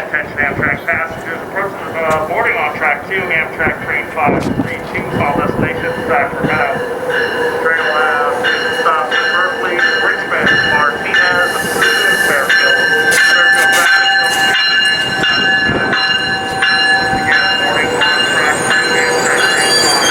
Attention Amtrak passengers approaching the boarding on track 2, Amtrak train 532, all destinations Sacramento. Train will have stops in Berkeley, Richmond, Martinez, Fairfield, again, boarding on track 2, Amtrak train 5.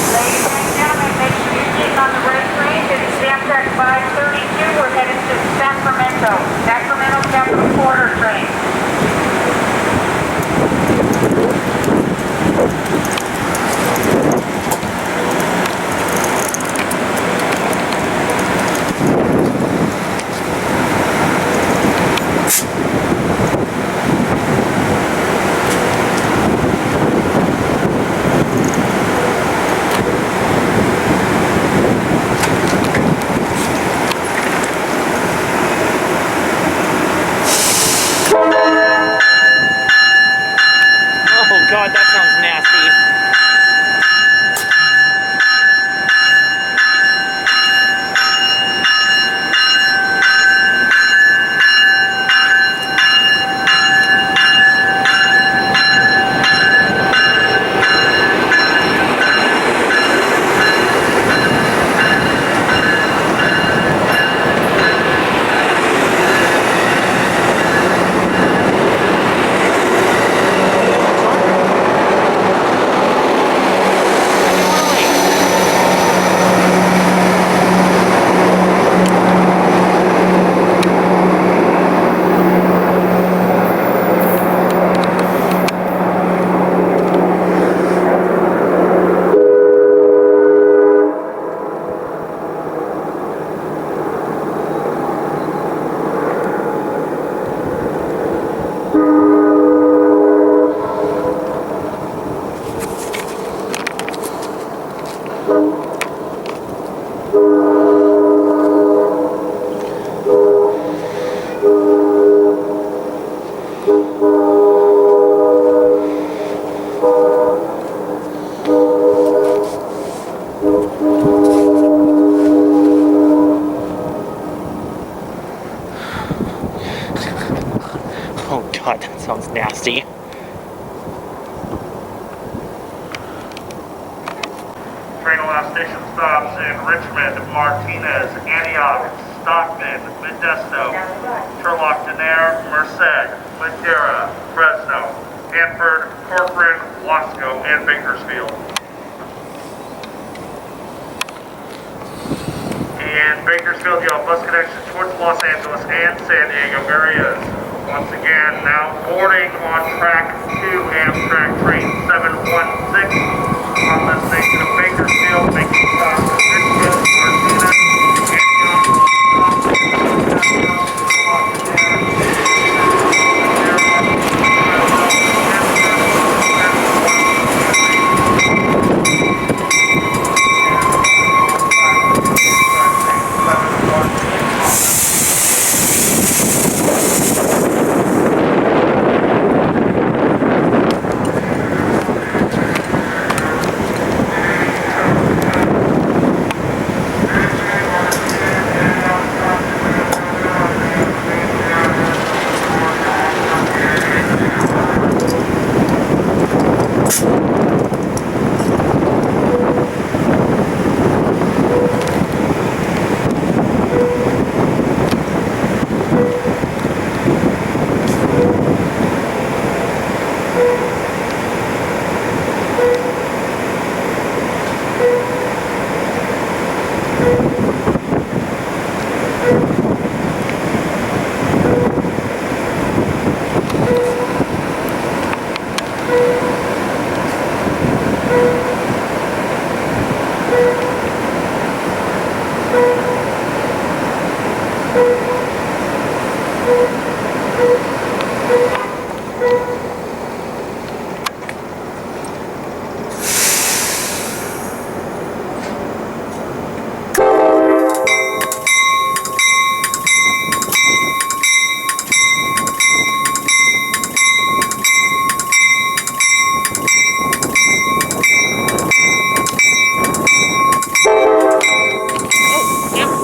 Ladies and gentlemen, make sure you're getting on the right train. This is Amtrak 532. We're headed to Sacramento. Sacramento Capital Quarter train. God, that sounds nasty. Oh God, that sounds nasty. Train will have station stops in Richmond, Martinez, Antioch, Stockton, Modesto, Turlock, Denair, Merced, Madera, Fresno, Hanford, Corcoran, Wasco, and Bakersfield. In Bakersfield, you have bus connections towards Los Angeles and San Diego areas. Once again, now boarding on track 2, Amtrak train 716 on the station of Bakersfield, making stops at Richmond, Martinez,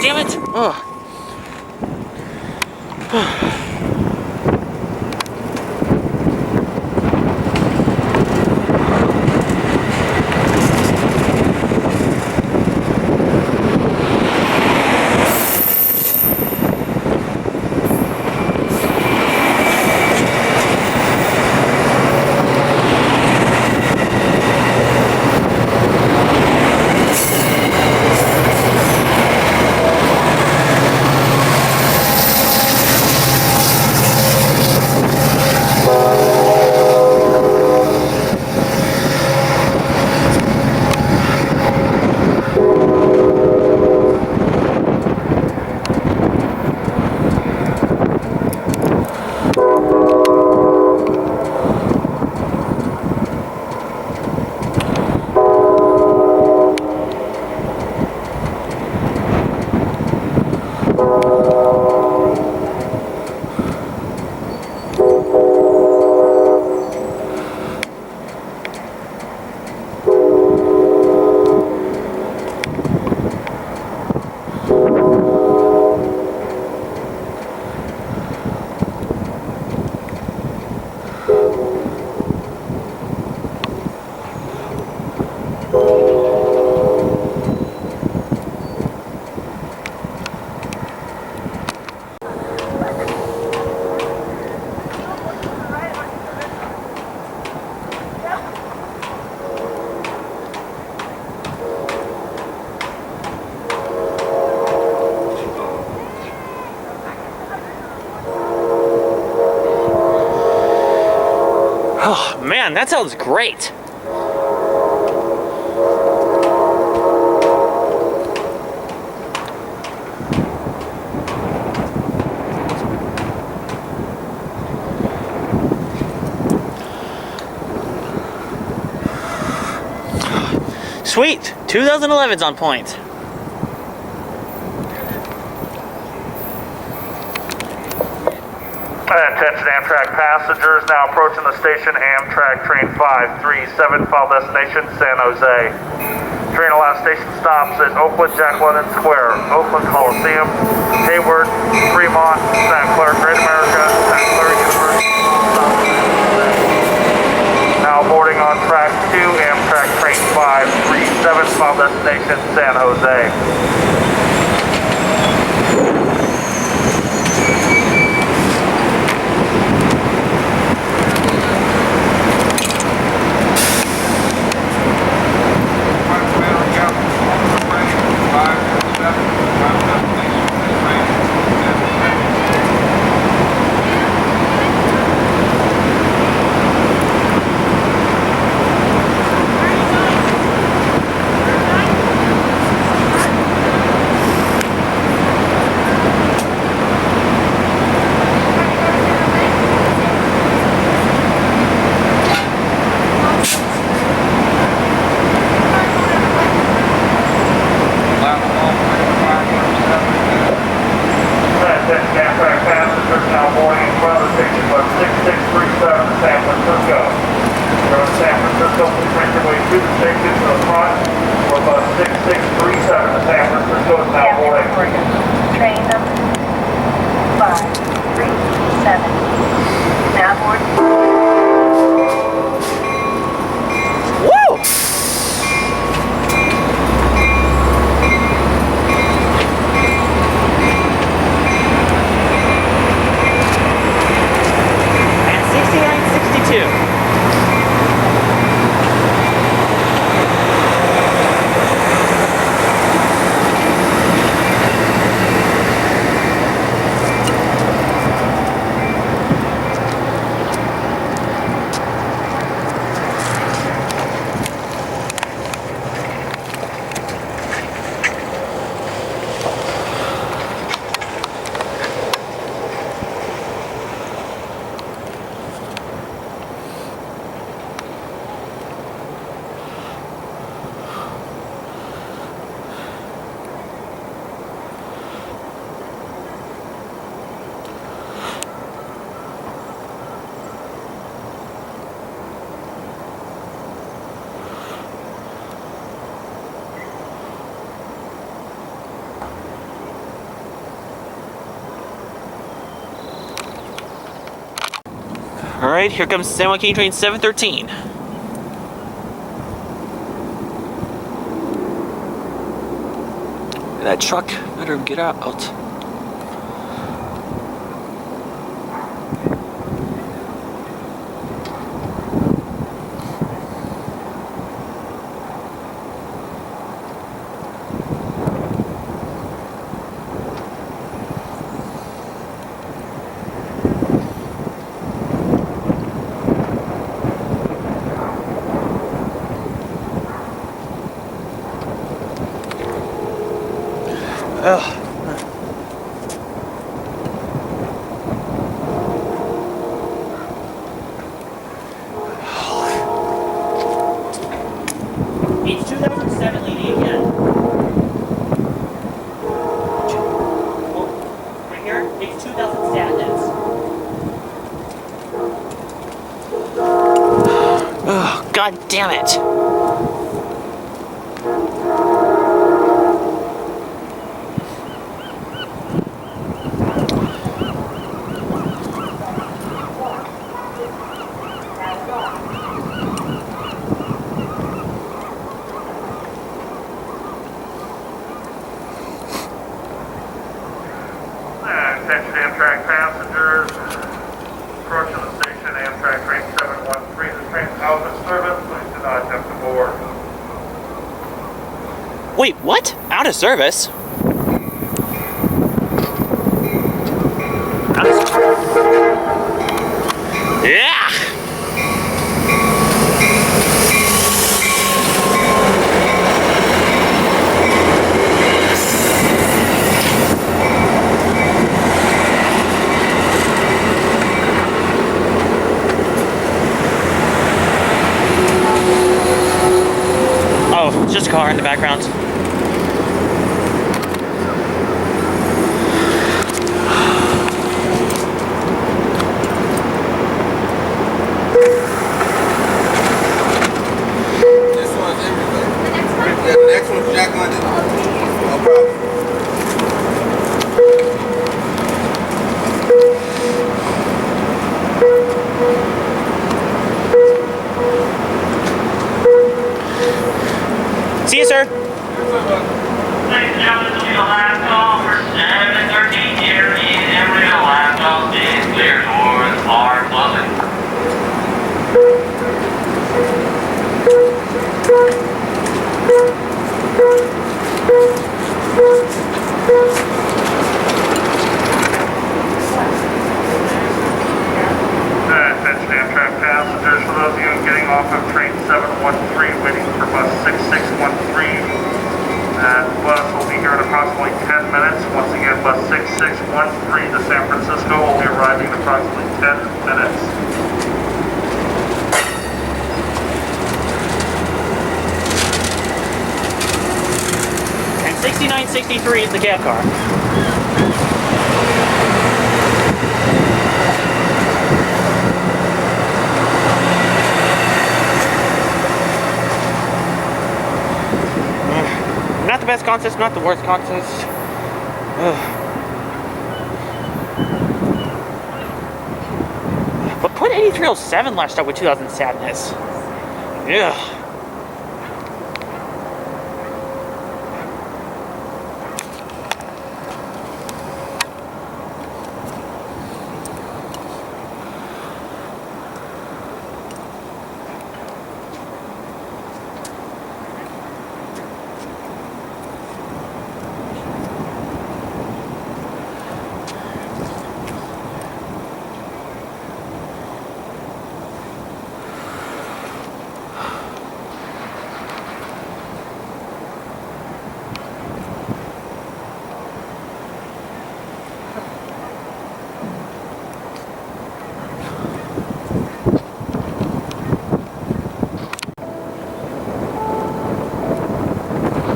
Damn it! Oh. Oh man, that sounds great. Sweet, 2011's on point. Attention Amtrak passengers, now approaching the station, Amtrak train 537, final destination San Jose. Train allows station stops at Oakland, Jack London Square, Oakland Coliseum, Hayward, Fremont, Santa Clara, Great America, Santa Clara University. Now boarding on track 2, Amtrak train 537, final destination San Jose. Train number 537. Now board. Woo! At 69.62. Alright, here comes MLK train 713. That truck better get out. Ugh. It's 2007 leading again. Oh, right here, it's 2000 sadness. Oh, God damn it. Attention Amtrak passengers, approaching the station, Amtrak train 713, the train is out of service, please do not attempt to board. Wait, what? Out of service? Yeah! Oh, just a car in the background. See you, sir. Ladies and gentlemen, this will be the last call for 713 here in Emeryville. Last call is clear. Doors are closing. Attention Amtrak passengers, for those of you getting off of train 713 waiting for bus 6613, that bus will be here in approximately 10 minutes. Once again, bus 6613 to San Francisco will be arriving in approximately 10 minutes. And 6963 is the cab car. Not the best contest, not the worst contest. Ugh. But put 8307 last up with 2000 sadness. Ugh.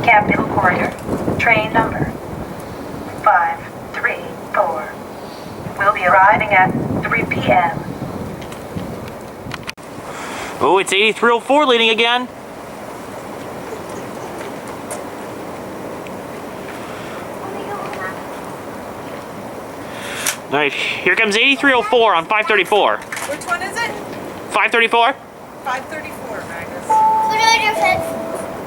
Captain Porter, train number 534 will be arriving at 3 p.m. Oh, it's 8304 leading again. All right, here comes 8304 on 534. Which one is it? 534? 534, Magnus.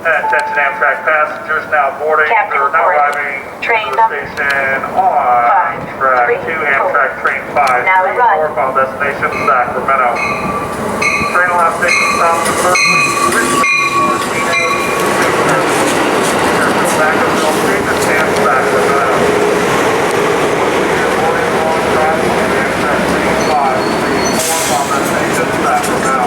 Attention Amtrak passengers now boarding. Captain They're now reporting. arriving Train to the number station on track 2, 534. Amtrak train 534, Now arriving. final destination Sacramento. Train will have station stops in Berkeley, Richmond, Martino, Vacaville, Station, and Sacramento. Boarding on track 2, Amtrak train 534, final destination Sacramento.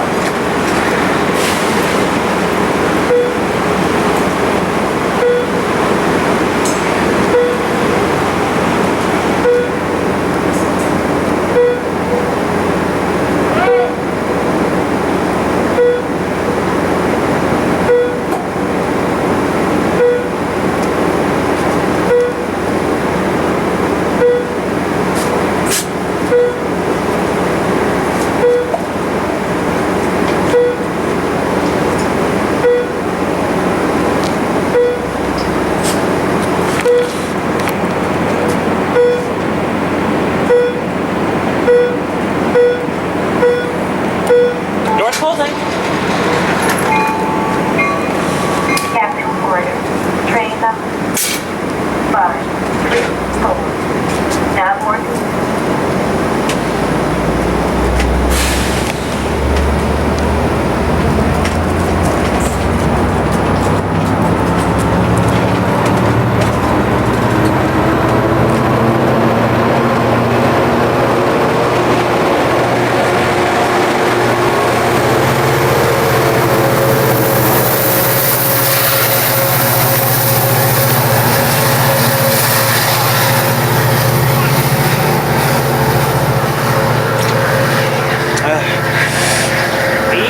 Doors closing. Captain reporting. Train number 534. Now boarding. In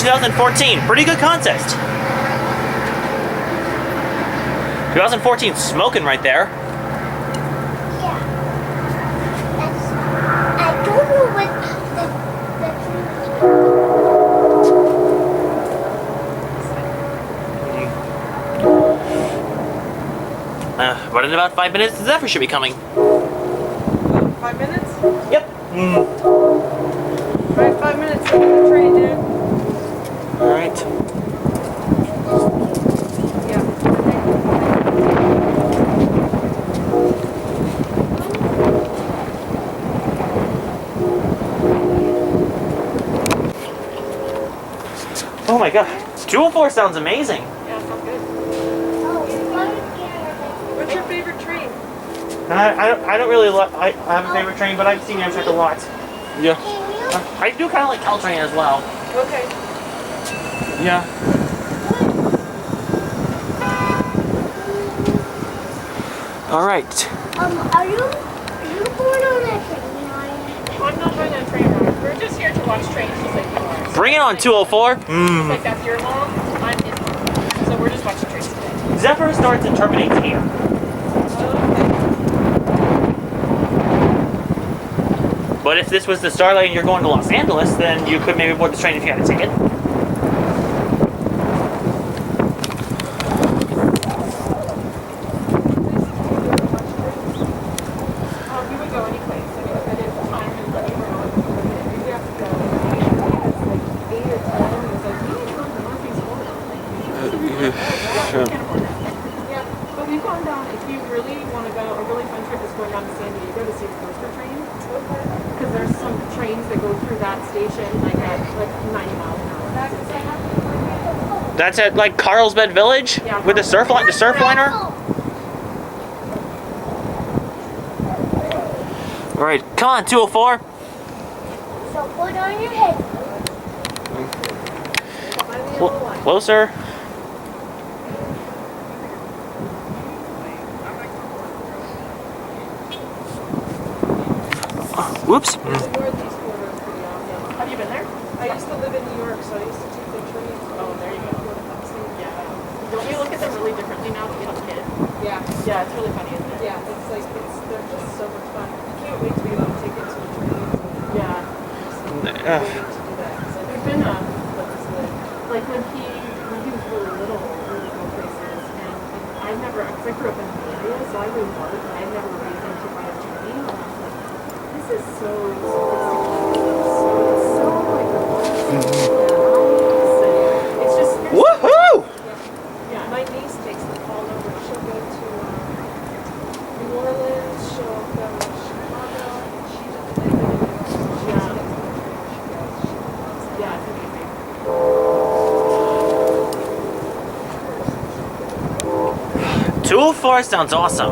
2014, pretty good contest. 2014 smoking right there. Yeah. I don't know what But in about 5 minutes, the Zephyr should be coming. 5 minutes? Yep. Alright, 5 minutes to the train, dude. All right. Yeah. Oh my god. 204 sounds amazing. Yeah, sounds good. What's your favorite train? I don't really like. I have a favorite train, but I've seen Amtrak a lot. Yeah. I do kind of like Caltrain as well. Okay. Yeah. All right. are you going on a train ride? I'm not going on a train ride. We're just here to watch trains just like you are. Bring it on 204. Like that's your mom, I'm his mom. So we're just watching trains today. Zephyr starts and terminates here. But if this was the Starlight and you're going to Los Angeles, then you could maybe board the train if you had a ticket. You would go any place. I mean, if I did time and anywhere else, you have to go. It was like 8 or 10. It was like, we need to go to Northeast Florida. Yeah, but we've gone down. If you really want to go, a really fun trip is going down to San Diego to see the coaster train. Because there's some trains that go through that station like at like 90 miles an hour. That's insane. That's at like Carlsbad Village Yeah. with the surf liner. All right, come on, 204. So put on your head. Closer. Whoops. The Northeast corridor is pretty awesome. Have you been there? I used to live in New York, so I used to take the train. Oh, there you go. Yeah. Don't you look at them really differently now that you have a kid? Yeah. Yeah, it's really funny, isn't it? Yeah, they're just so much fun. I can't wait to be able to take it to the train. Yeah. Waiting to do that. 'Cause We've been, like when he was really little, we would go places, and I never, because I grew up in the area, so I really loved it, but I never raised him to ride a train. And I was like, 204 sounds awesome.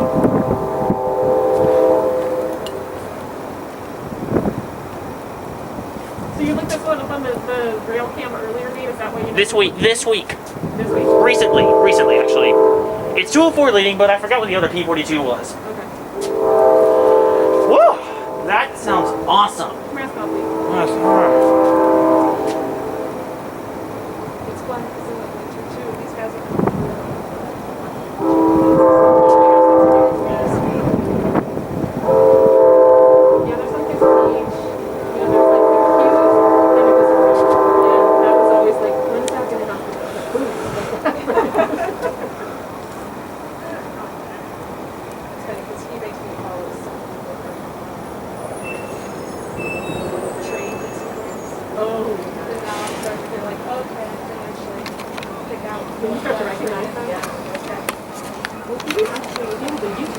So you looked this one up on the rail cam earlier, Nate? Is that what you This week. This week. Recently actually. It's 204 leading, but I forgot what the other P42 was. Okay. Woo! That sounds awesome. Come here, Scott, please. It's fun because in the winter too, these guys are Yeah, there's like this beach. You know, there's like the queue, and it was a river. And that was always like, when's that gonna happen? Boom. it's funny because he makes me follow some train experience. Oh. And now I'm starting to feel like, okay, I can actually pick out. Can you start to recognize them? Yeah, okay. Well, can you actually do the youth?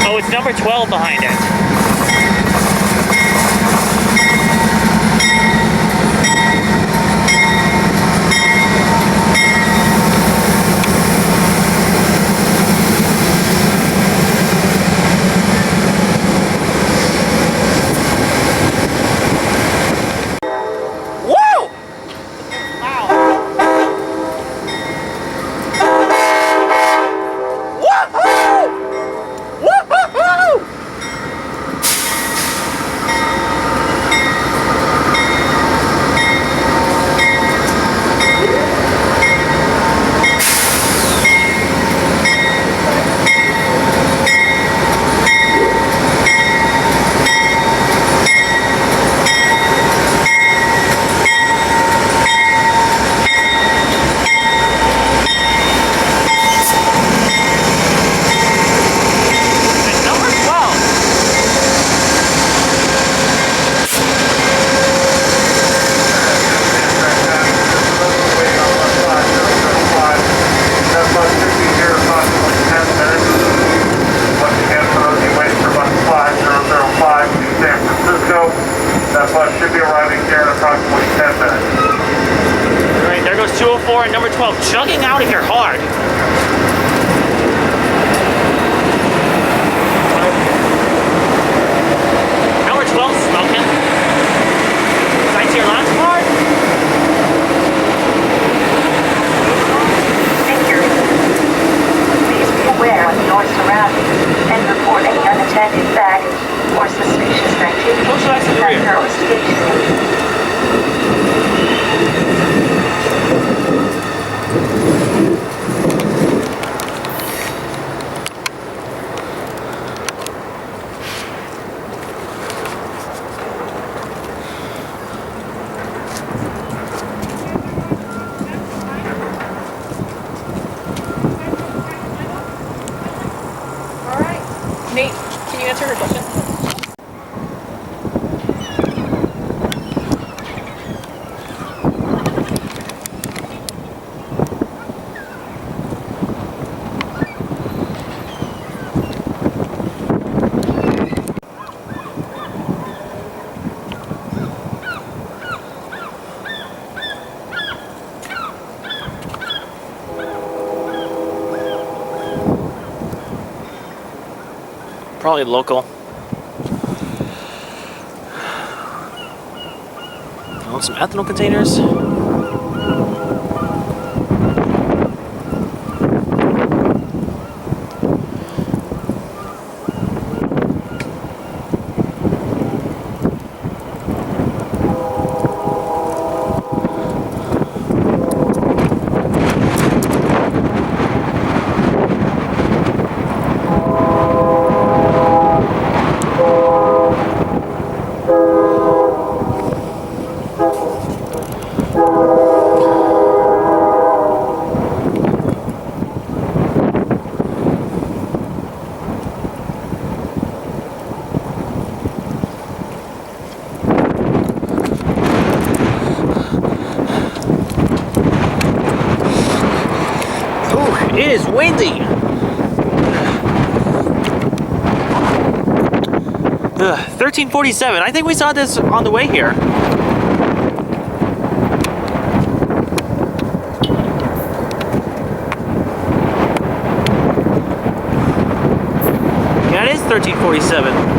Oh, it's number 12 behind it. Woo! Wow. Woohoo! Woohoo! It's number 12. That bus should be here approximately 10 minutes. Once again, for those of you waiting for bus 5005 to San Francisco, that bus should be arriving here in approximately 10 minutes. All right, there goes 204 and number 12 chugging out of here hard. Number 12 smoking. Right to your last part. Figures. Please be aware of your surroundings and report any unattended baggage or suspicious activity Socialize to the at rear. your station. Probably local. Oh, some ethanol containers. It is windy. 1347. I think we saw this on the way here. Yeah, it is 1347.